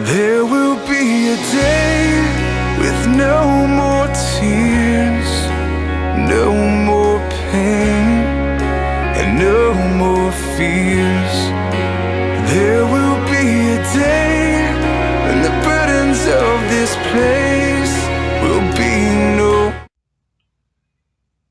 There will be a day with no more tears, no more pain, and no more fears. There will be a day when the burdens of this place will be no.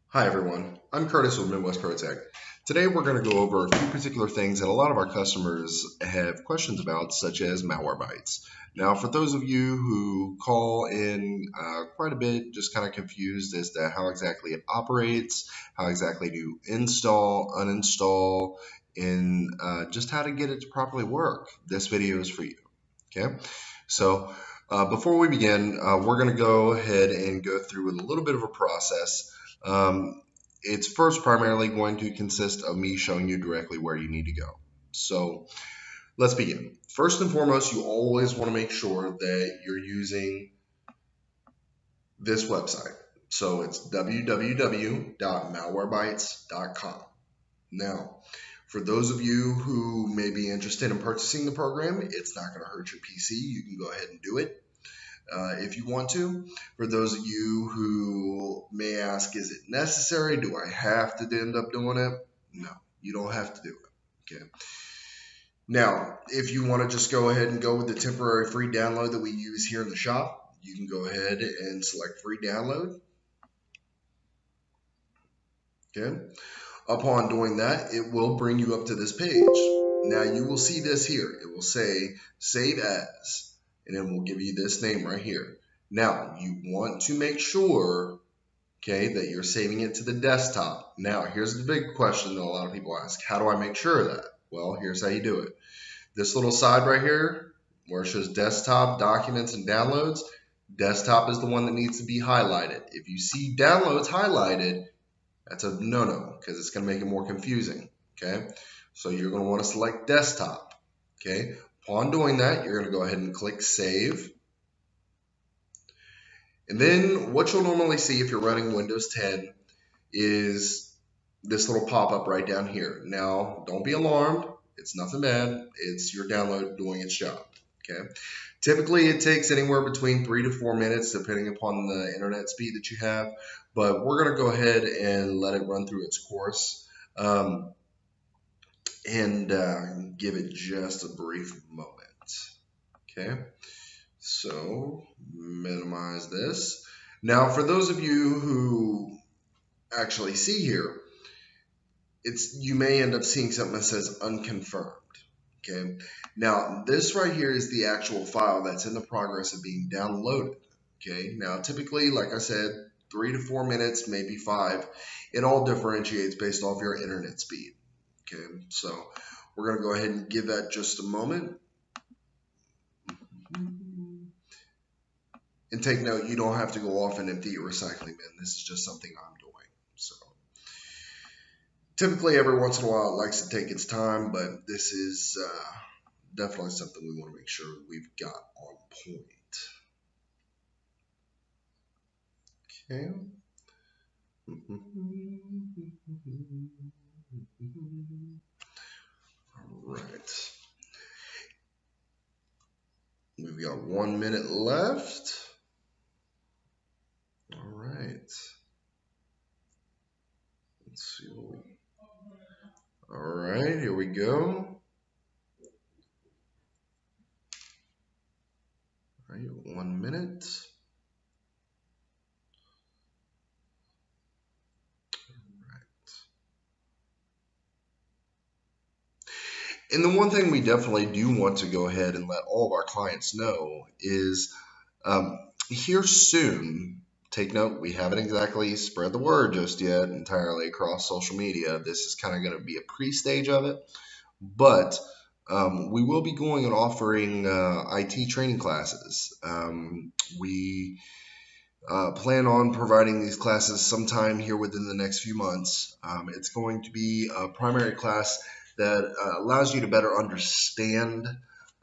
Hi everyone, I'm Curtis with Midwest Protech. Today we're going to go over a few particular things that a lot of our customers have questions about, such as Malwarebytes. Now, for those of you who call in quite a bit, just kind of confused as to how exactly it operates, how exactly to install, uninstall, and just how to get it to properly work, this video is for you. Okay, so before we begin, we're going to go ahead and go through with a little bit of a process. It's first primarily going to consist of me showing you directly where you need to go. So let's begin. First and foremost, you always want to make sure that you're using this website. So it's www.malwarebytes.com. Now, for those of you who may be interested in purchasing the program, it's not going to hurt your PC. You can go ahead and do it. If you want to. For those of you who may ask, is it necessary? Do I have to end up doing it? No, you don't have to do it. Okay. Now, if you want to just go ahead and go with the temporary free download that we use here in the shop, you can go ahead and select free download. Okay. Upon doing that, it will bring you up to this page. Now you will see this here. It will say save as. And then we'll give you this name right here. Now, you want to make sure, okay, that you're saving it to the desktop. Now, here's the big question that a lot of people ask. How do I make sure of that? Well, here's how you do it. This little side right here, where it shows desktop, documents, and downloads, desktop is the one that needs to be highlighted. If you see downloads highlighted, that's a no-no, because it's going to make it more confusing, okay? So you're going to want to select desktop, okay? Upon doing that, you're going to go ahead and click Save. And then what you'll normally see if you're running Windows 10 is this little pop-up right down here. Now, don't be alarmed. It's nothing bad. It's your download doing its job. Okay. Typically, it takes anywhere between 3 to 4 minutes, depending upon the internet speed that you have. But we're going to go ahead and let it run through its course. And give it just a brief moment. Okay, so minimize this. Now, for those of you who actually see here, you may end up seeing something that says unconfirmed. Okay, now this right here is the actual file that's in the progress of being downloaded. Okay, now typically, like I said, 3 to 4 minutes, maybe 5. It all differentiates based off your internet speed. Okay, so we're going to go ahead and give that just a moment. And take note, you don't have to go off and empty your recycling bin. This is just something I'm doing. So typically every once in a while it likes to take its time, but this is definitely something we want to make sure we've got on point. Okay. All right. We've got 1 minute left. All right. Let's see. All right, here we go. All right, 1 minute. And the one thing we definitely do want to go ahead and let all of our clients know is here soon, take note, we haven't exactly spread the word just yet entirely across social media. This is kind of going to be a pre-stage of it, but we will be going and offering IT training classes. We plan on providing these classes sometime here within the next few months. It's going to be a primary class that allows you to better understand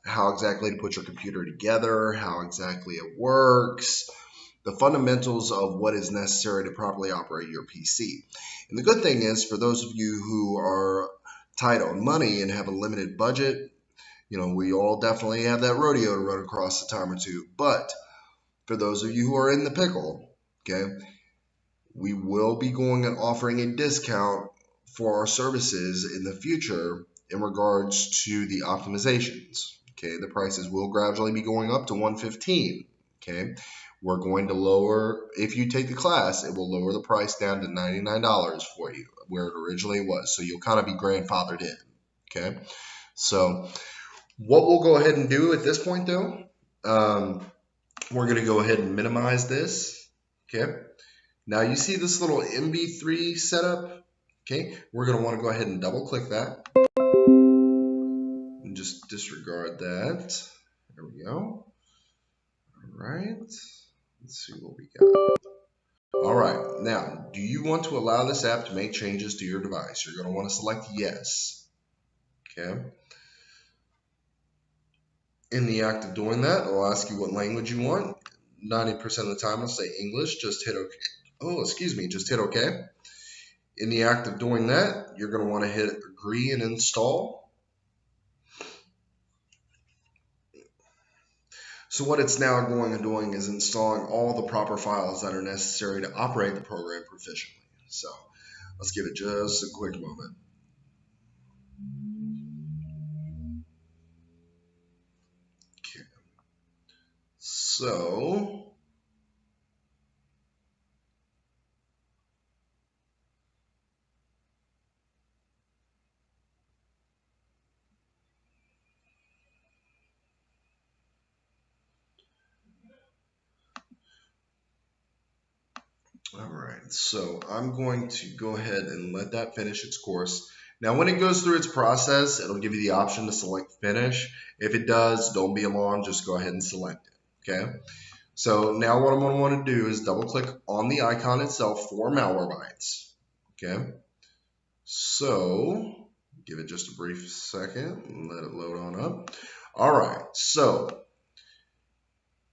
how exactly to put your computer together, how exactly it works, the fundamentals of what is necessary to properly operate your PC. And the good thing is, for those of you who are tight on money and have a limited budget, We all definitely have that rodeo to run across a time or two. But for those of you who are in the pickle, okay, we will be going and offering a discount for our services in the future in regards to the optimizations. Okay, the prices will gradually be going up to $115. Okay, we're going to lower, if you take the class, it will lower the price down to $99 for you, where it originally was. So you'll kind of be grandfathered in. Okay, so what we'll go ahead and do at this point, though, we're going to go ahead and minimize this. Okay, now you see this little MB3 setup. Okay, we're going to want to go ahead and double click that and just disregard that. There we go. All right, let's see what we got. All right, now, do you want to allow this app to make changes to your device? You're going to want to select yes. Okay. In the act of doing that, it'll ask you what language you want. 90% of the time, it'll say English. Just hit OK. Oh, excuse me. Just hit OK. In the act of doing that, you're going to want to hit agree and install. So what it's now going and doing is installing all the proper files that are necessary to operate the program proficiently. So let's give it just a quick moment. Okay. So all right, so I'm going to go ahead and let that finish its course. Now, when it goes through its process, it'll give you the option to select finish. If it does, don't be alarmed, just go ahead and select it, okay? So now what I'm going to want to do is double click on the icon itself for Malwarebytes, okay? So give it just a brief second and let it load on up. All right, so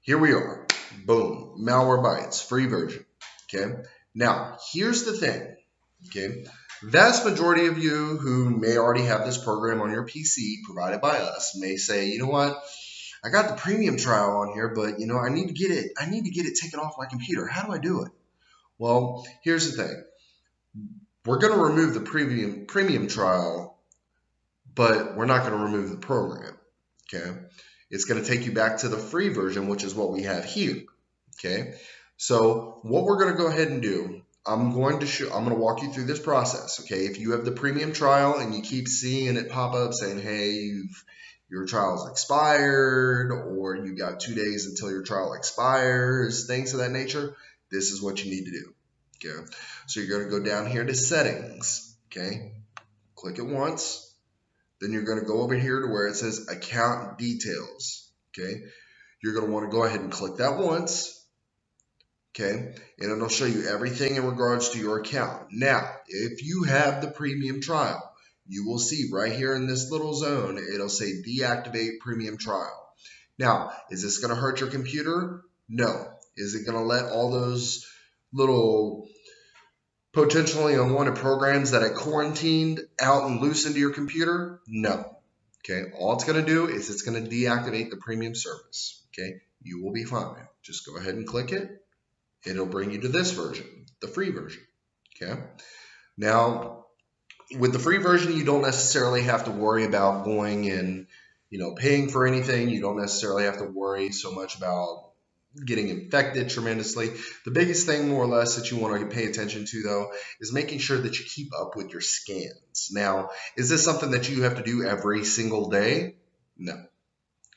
here we are. Boom, Malwarebytes, free version. Okay. Now, here's the thing. Okay. Vast majority of you who may already have this program on your PC provided by us may say, you know what? I got the premium trial on here, but I need to get it taken off my computer. How do I do it? Well, here's the thing. We're going to remove the premium trial, but we're not going to remove the program. Okay. It's going to take you back to the free version, which is what we have here. Okay. So what we're going to go ahead and do, I'm going to walk you through this process. Okay. If you have the premium trial and you keep seeing it pop up saying, hey, your trial's expired, or you got 2 days until your trial expires, things of that nature, this is what you need to do. Okay. So you're going to go down here to settings. Okay. Click it once. Then you're going to go over here to where it says account details. Okay. You're going to want to go ahead and click that once. Okay, and it'll show you everything in regards to your account. Now, if you have the premium trial, you will see right here in this little zone, it'll say deactivate premium trial. Now, is this going to hurt your computer? No. Is it going to let all those little potentially unwanted programs that it quarantined out and loose into your computer? No. Okay, all it's going to do is it's going to deactivate the premium service. Okay, you will be fine. Just go ahead and click it. It'll bring you to this version, the free version, okay? Now, with the free version, you don't necessarily have to worry about going and, paying for anything. You don't necessarily have to worry so much about getting infected tremendously. The biggest thing, more or less, that you want to pay attention to, though, is making sure that you keep up with your scans. Now, is this something that you have to do every single day? No,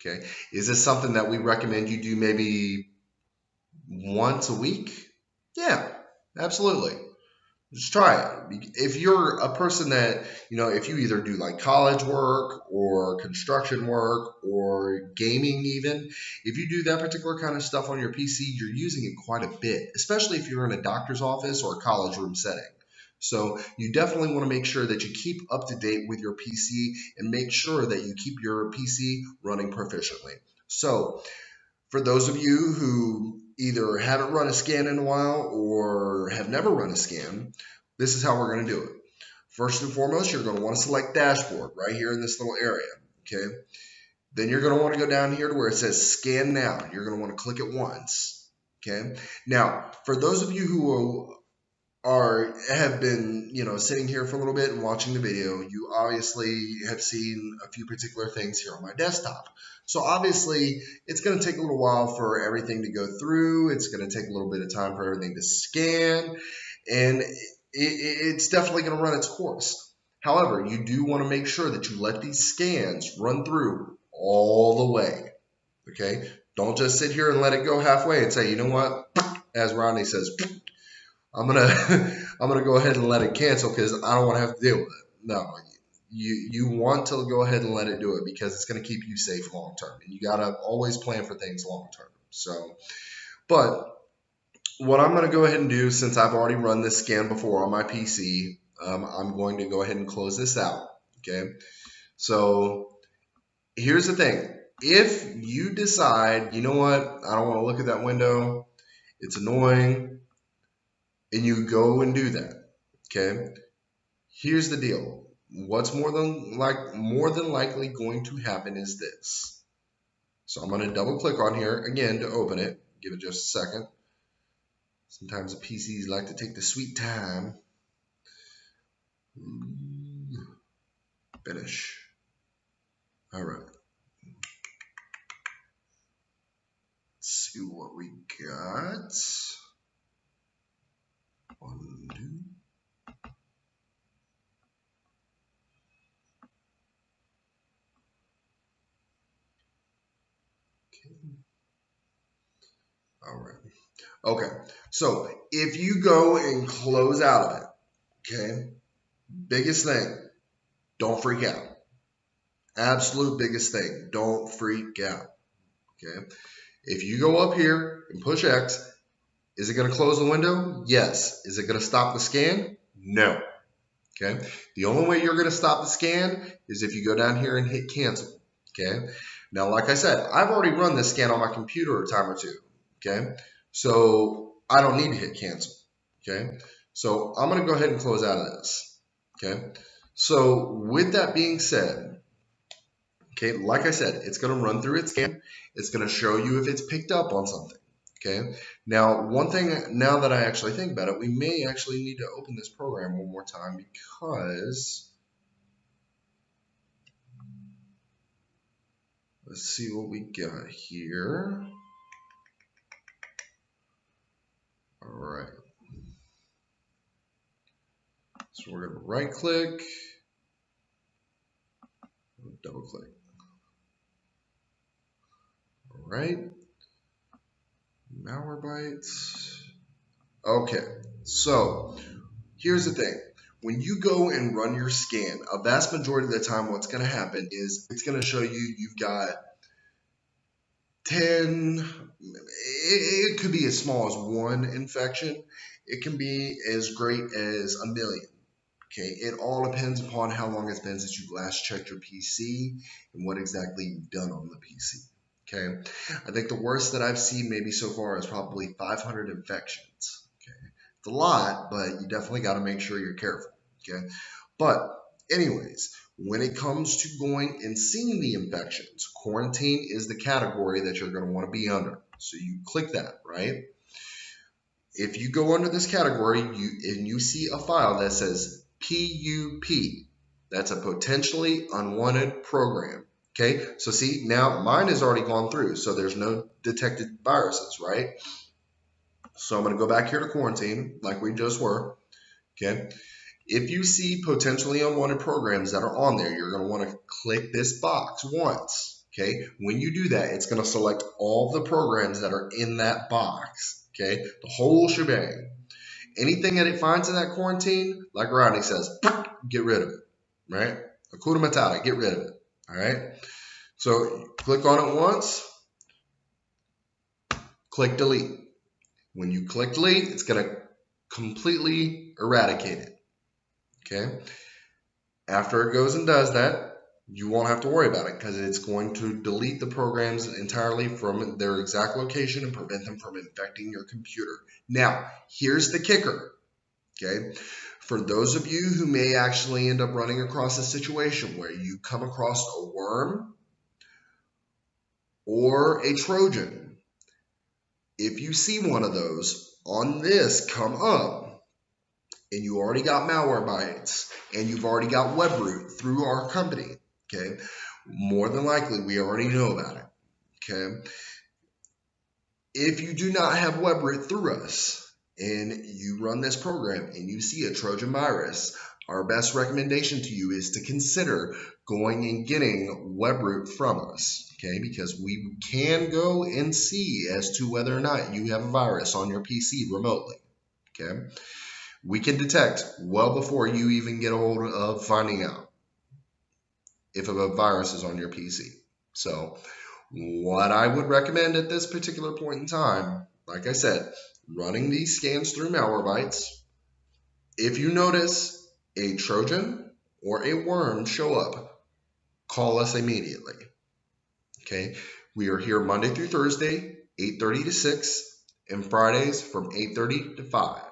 okay? Is this something that we recommend you do maybe once a week? Yeah, absolutely. Just try it. If you're a person that, if you either do like college work or construction work or gaming even, if you do that particular kind of stuff on your PC, you're using it quite a bit, especially if you're in a doctor's office or a college room setting. So you definitely want to make sure that you keep up to date with your PC and make sure that you keep your PC running proficiently. So for those of you who either haven't run a scan in a while or have never run a scan, this is how we're going to do it. First and foremost, you're going to want to select dashboard right here in this little area. Okay. Then you're going to want to go down here to where it says scan now. You're going to want to click it once. Okay. Now, for those of you who have been, sitting here for a little bit and watching the video, you obviously have seen a few particular things here on my desktop. So obviously, it's going to take a little while for everything to go through. It's going to take a little bit of time for everything to scan, and it's definitely going to run its course. However, you do want to make sure that you let these scans run through all the way. Okay? Don't just sit here and let it go halfway and say, you know what, as Rodney says, I'm gonna go ahead and let it cancel because I don't want to have to deal with it. No, you want to go ahead and let it do it because it's going to keep you safe long term, and you gotta always plan for things long term. So, but what I'm gonna go ahead and do, since I've already run this scan before on my PC, I'm going to go ahead and close this out. Okay, so here's the thing: if you decide, you know what, I don't want to look at that window, it's annoying, and you go and do that, okay, here's the deal. What's more than likely going to happen is this. So I'm going to double click on here again to open it. Give it just a second. Sometimes the PCs like to take the sweet time. Finish. All right. Let's see what we got. Undo. All right. Okay. So if you go and close out of it, okay, biggest thing, don't freak out. Absolute biggest thing, don't freak out. Okay. If you go up here and push X, is it going to close the window? Yes. Is it going to stop the scan? No. Okay. The only way you're going to stop the scan is if you go down here and hit cancel. Okay. Now, like I said, I've already run this scan on my computer a time or two. Okay. So I don't need to hit cancel. Okay. So I'm going to go ahead and close out of this. Okay. So with that being said, okay, like I said, it's going to run through its scan. It's going to show you if it's picked up on something. Okay. Now, one thing, now that I actually think about it, we may actually need to open this program one more time because let's see what we got here. All right. So we're going to right click, double click. All right. Malwarebytes. Okay. So here's the thing. When you go and run your scan, a vast majority of the time what's going to happen is it's going to show you you've got 10, it could be as small as 1 infection. It can be as great as 1 million. Okay, it all depends upon how long it's been since you last checked your PC and what exactly you've done on the PC. Okay, I think the worst that I've seen maybe so far is probably 500 infections. Okay, it's a lot, but you definitely got to make sure you're careful. Okay, but anyways, when it comes to going and seeing the infections, quarantine is the category that you're going to want to be under. So you click that, right? If you go under this category and you see a file that says PUP, that's a potentially unwanted program. Okay, so see, now mine has already gone through, so there's no detected viruses, right? So I'm going to go back here to quarantine like we just were. Okay, if you see potentially unwanted programs that are on there, you're going to want to click this box once. Okay, when you do that, it's going to select all the programs that are in that box. Okay, the whole shebang. Anything that it finds in that quarantine, like Rodney says, get rid of it, right? Hakuna Matata, get rid of it, all right? So click on it once, click delete. When you click delete, it's going to completely eradicate it, okay? After it goes and does that, you won't have to worry about it because it's going to delete the programs entirely from their exact location and prevent them from infecting your computer. Now, here's the kicker, okay? For those of you who may actually end up running across a situation where you come across a worm or a Trojan. If you see one of those on this come up, and you already got Malwarebytes, and you've already got Webroot through our company, okay, more than likely we already know about it, okay. If you do not have Webroot through us, and you run this program and you see a Trojan virus, our best recommendation to you is to consider going and getting Webroot from us, okay? Because we can go and see as to whether or not you have a virus on your PC remotely, okay? We can detect well before you even get a hold of finding out if a virus is on your PC. So what I would recommend at this particular point in time, like I said, running these scans through Malwarebytes. If you notice a Trojan or a worm show up, call us immediately. Okay, we are here Monday through Thursday, 8:30 to 6, and Fridays from 8:30 to 5.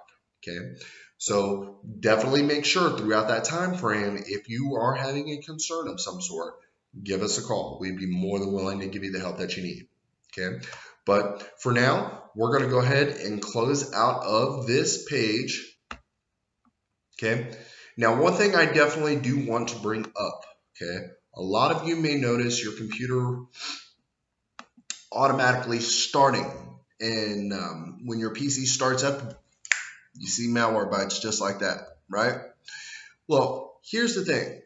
Okay, so definitely make sure throughout that time frame, if you are having a concern of some sort, give us a call. We'd be more than willing to give you the help that you need. Okay, but for now, we're going to go ahead and close out of this page. Okay, now one thing I definitely do want to bring up, okay, a lot of you may notice your computer automatically starting, and when your PC starts up, you see Malwarebytes just like that, right? Well, here's the thing.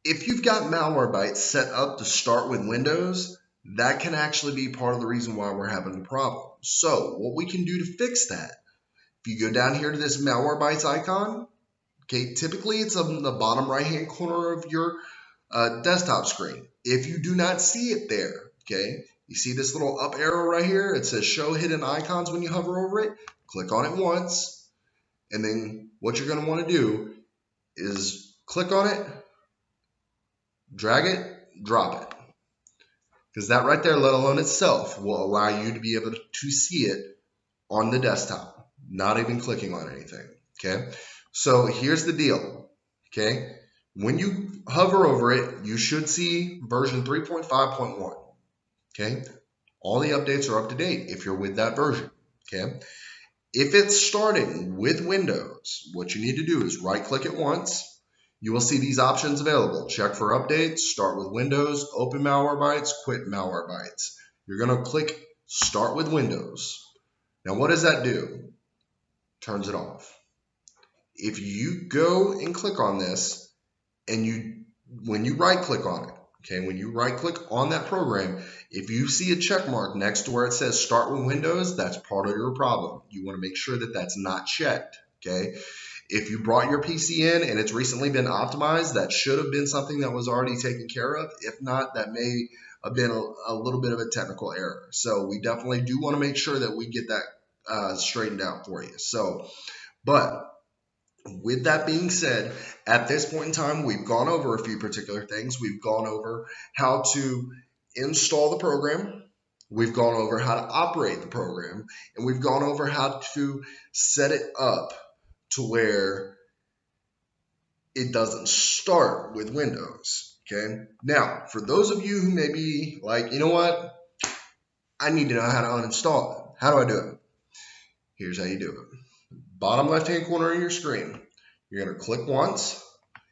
If you've got Malwarebytes set up to start with Windows, that can actually be part of the reason why we're having the problem. So what we can do to fix that, if you go down here to this Malwarebytes icon, okay, typically it's on the bottom right-hand corner of your desktop screen. If you do not see it there, okay, you see this little up arrow right here? It says show hidden icons when you hover over it. Click on it once, and then what you're going to want to do is click on it, drag it, drop it. Because that right there, let alone itself, will allow you to be able to see it on the desktop, not even clicking on anything, okay? So here's the deal, okay? When you hover over it, you should see version 3.5.1, okay? All the updates are up to date if you're with that version, okay? If it's starting with Windows, what you need to do is right-click it once. You will see these options available. Check for updates, start with Windows, open Malwarebytes, quit Malwarebytes. You're going to click start with Windows. Now what does that do? Turns it off. If you go and click on this, and when you right click on it, okay, when you right click on that program, if you see a check mark next to where it says start with Windows, that's part of your problem. You want to make sure that that's not checked, okay? If you brought your PC in and it's recently been optimized, that should have been something that was already taken care of. If not, that may have been a little bit of a technical error. So we definitely do want to make sure that we get that straightened out for you. So, but with that being said, at this point in time, we've gone over a few particular things. We've gone over how to install the program. We've gone over how to operate the program. And we've gone over how to set it up to where it doesn't start with Windows, okay? Now, for those of you who may be like, you know what? I need to know how to uninstall it. How do I do it? Here's how you do it. Bottom left-hand corner of your screen, you're going to click once.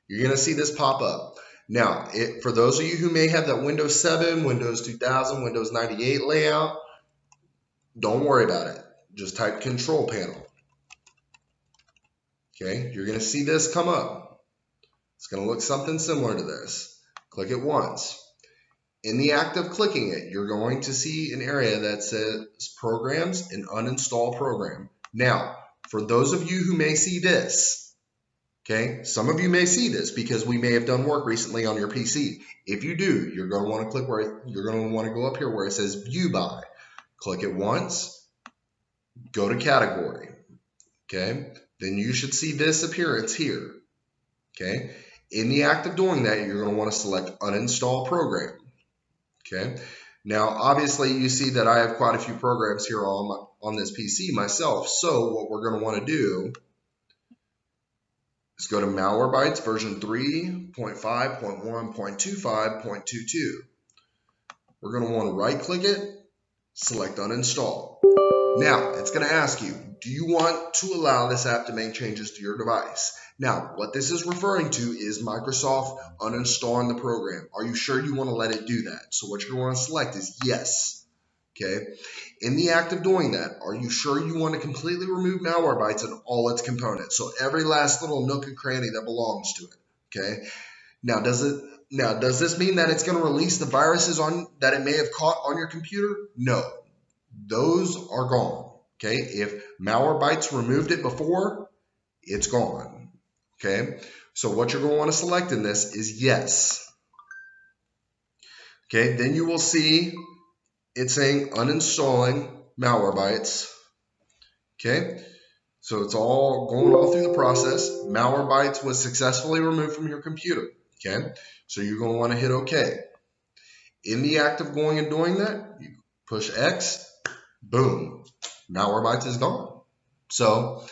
You're going to see this pop up. Now, for those of you who may have that Windows 7, Windows 2000, Windows 98 layout, don't worry about it. Just type Control Panel. Okay, you're going to see this come up. It's going to look something similar to this. Click it once. In the act of clicking it, you're going to see an area that says Programs and Uninstall Program. Now, for those of you who may see this, okay, some of you may see this because we may have done work recently on your PC. If you do, you're going to want to click where you're going to want to go up here where it says View By. Click it once. Go to Category. Okay. Then you should see this appearance here, okay? In the act of doing that, you're going to want to select Uninstall Program, okay? Now, obviously, you see that I have quite a few programs here on this PC myself, so what we're going to want to do is go to Malwarebytes version 3.5.1.25.22. we're going to want to right click it, select uninstall. Now it's going to ask you, do you want to allow this app to make changes to your device? Now, what this is referring to is Microsoft uninstalling the program. Are you sure you want to let it do that? So what you're going to want to select is yes. Okay. In the act of doing that, are you sure you want to completely remove Malwarebytes and all its components? So every last little nook and cranny that belongs to it. Okay. Now, does this mean that it's going to release the viruses that it may have caught on your computer? No. Those are gone. Okay. If Malwarebytes removed it before, it's gone. Okay. So what you're going to want to select in this is yes. Okay. Then you will see it's saying uninstalling Malwarebytes. Okay. So it's all going all through the process. Malwarebytes was successfully removed from your computer. Okay. So you're going to want to hit OK. In the act of going and doing that, you push X. Boom, Malwarebytes is gone. So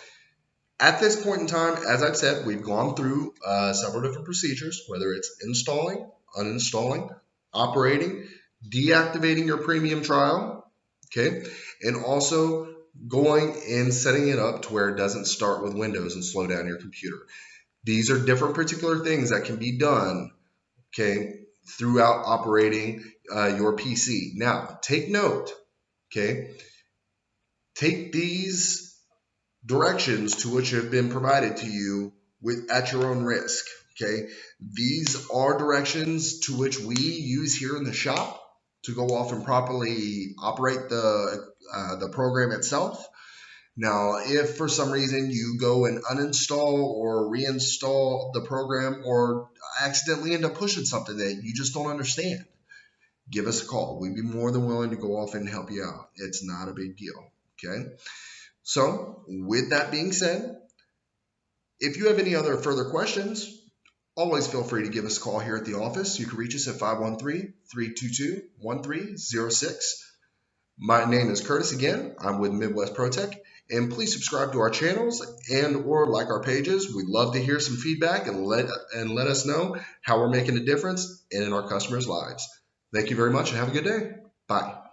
at this point in time, as I've said, we've gone through several different procedures, whether it's installing, uninstalling, operating, deactivating your premium trial, okay, and also going and setting it up to where it doesn't start with Windows and slow down your computer. These are different particular things that can be done, okay, throughout operating your PC. Now, take note. Okay, take these directions to which have been provided to you at your own risk. Okay, these are directions to which we use here in the shop to go off and properly operate the program itself. Now, if for some reason you go and uninstall or reinstall the program or accidentally end up pushing something that you just don't understand, give us a call. We'd be more than willing to go off and help you out. It's not a big deal. Okay. So with that being said, if you have any other further questions, always feel free to give us a call here at the office. You can reach us at 513-322-1306. My name is Curtis again. I'm with Midwest Protech. And please subscribe to our channels and or like our pages. We'd love to hear some feedback and let us know how we're making a difference in our customers' lives. Thank you very much and have a good day. Bye.